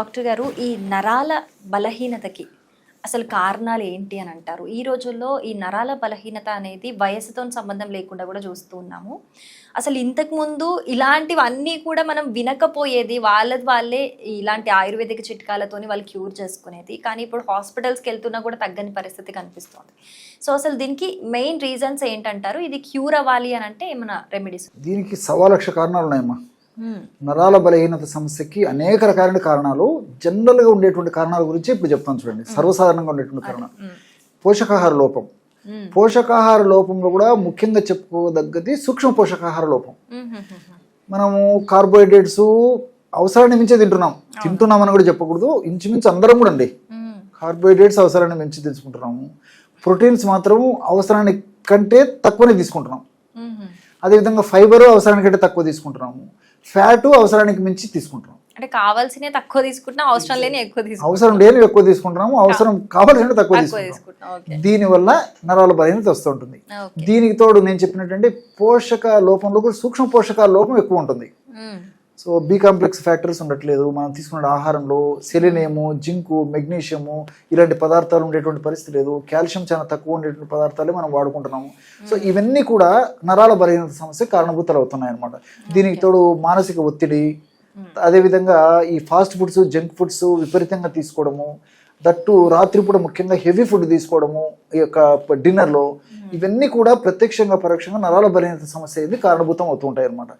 Doctor గారు, ఈ నరాల బలహీనతకి అసలు కారణాలు ఏంటి అని అంటారు? ఈ రోజుల్లో ఈ నరాల బలహీనత అనేది వయసుతో సంబంధం లేకుండా కూడా చూస్తూ ఉన్నాము. అసలు ఇంతకుముందు ఇలాంటివన్నీ కూడా మనం వినకపోయేది. వాళ్ళే ఇలాంటి ఆయుర్వేదిక చిట్కాలతోని వాళ్ళు క్యూర్ చేసుకునేది. కానీ ఇప్పుడు హాస్పిటల్స్కి వెళ్తున్నా కూడా తగ్గని పరిస్థితి కనిపిస్తోంది. సో అసలు దీనికి మెయిన్ రీజన్స్ ఏంటంటారు? ఇది క్యూర్ అవ్వాలి అని అంటే ఏమైనా రెమెడీస్? దీనికి 1,00,000 కారణాలు ఉన్నాయమ్మా. నరాల బలహీనత సమస్యకి అనేక రకాలైన కారణాలు, జనరల్గా ఉండేటువంటి కారణాల గురించి ఇప్పుడు చెప్తాను చూడండి. సర్వసాధారణంగా ఉండేటువంటి కారణాలు పోషకాహార లోపం. పోషకాహార లోపంలో కూడా ముఖ్యంగా చెప్పుకోదగ్గది సూక్ష్మ పోషకాహార లోపం. మనము కార్బోహైడ్రేట్స్ అవసరాన్ని మించే తింటున్నామని కూడా చెప్పకూడదు. ఇంచుమించు అందరం కూడా అండి కార్బోహైడ్రేట్స్ అవసరాన్ని మించి తీసుకుంటున్నాము. ప్రోటీన్స్ మాత్రం అవసరానికి కంటే తక్కువనే తీసుకుంటున్నాం. అదేవిధంగా ఫైబర్ అవసరానికంటే తక్కువ తీసుకుంటున్నాము. ఫ్యాట్ అవసరానికి మించి తీసుకుంటున్నాం. అంటే కావాల్సిన తక్కువ తీసుకుంటున్నాం, అవసరం లేని ఎక్కువ తీసుకుంటున్నాం. అవసరం లేని ఎక్కువ తీసుకుంటున్నాము, అవసరం కావాల్సిన తక్కువ తీసుకుంటున్నాం. దీనివల్ల నరాల బలహీనత వస్తూ ఉంటుంది. దీనికి తోడు నేను చెప్పినటువంటి పోషక లోపంలో కూడా సూక్ష్మ పోషకాల లోపం ఎక్కువ ఉంటుంది. సో బి కాంప్లెక్స్ ఫ్యాక్టర్స్ ఉండట్లేదు మనం తీసుకున్న ఆహారంలో. సెలినియము, జింకు, మెగ్నీషియము ఇలాంటి పదార్థాలు ఉండేటువంటి పరిస్థితి లేదు. కాల్షియం చాలా తక్కువ ఉండేటువంటి పదార్థాలే మనం వాడుకుంటున్నాము. సో ఇవన్నీ కూడా నరాల బలహీనత సమస్య కారణభూతాలు అవుతున్నాయి అన్నమాట. దీనికి తోడు మానసిక ఒత్తిడి, అదేవిధంగా ఈ ఫాస్ట్ ఫుడ్స్, జంక్ ఫుడ్స్ విపరీతంగా తీసుకోవడము, దట్టు రాత్రిపూట ముఖ్యంగా హెవీ ఫుడ్ తీసుకోవడము ఈ యొక్క డిన్నర్లో, ఇవన్నీ కూడా ప్రత్యక్షంగా పరోక్షంగా నరాల బలహీనత సమస్య కారణభూతం అవుతూ ఉంటాయి అన్నమాట.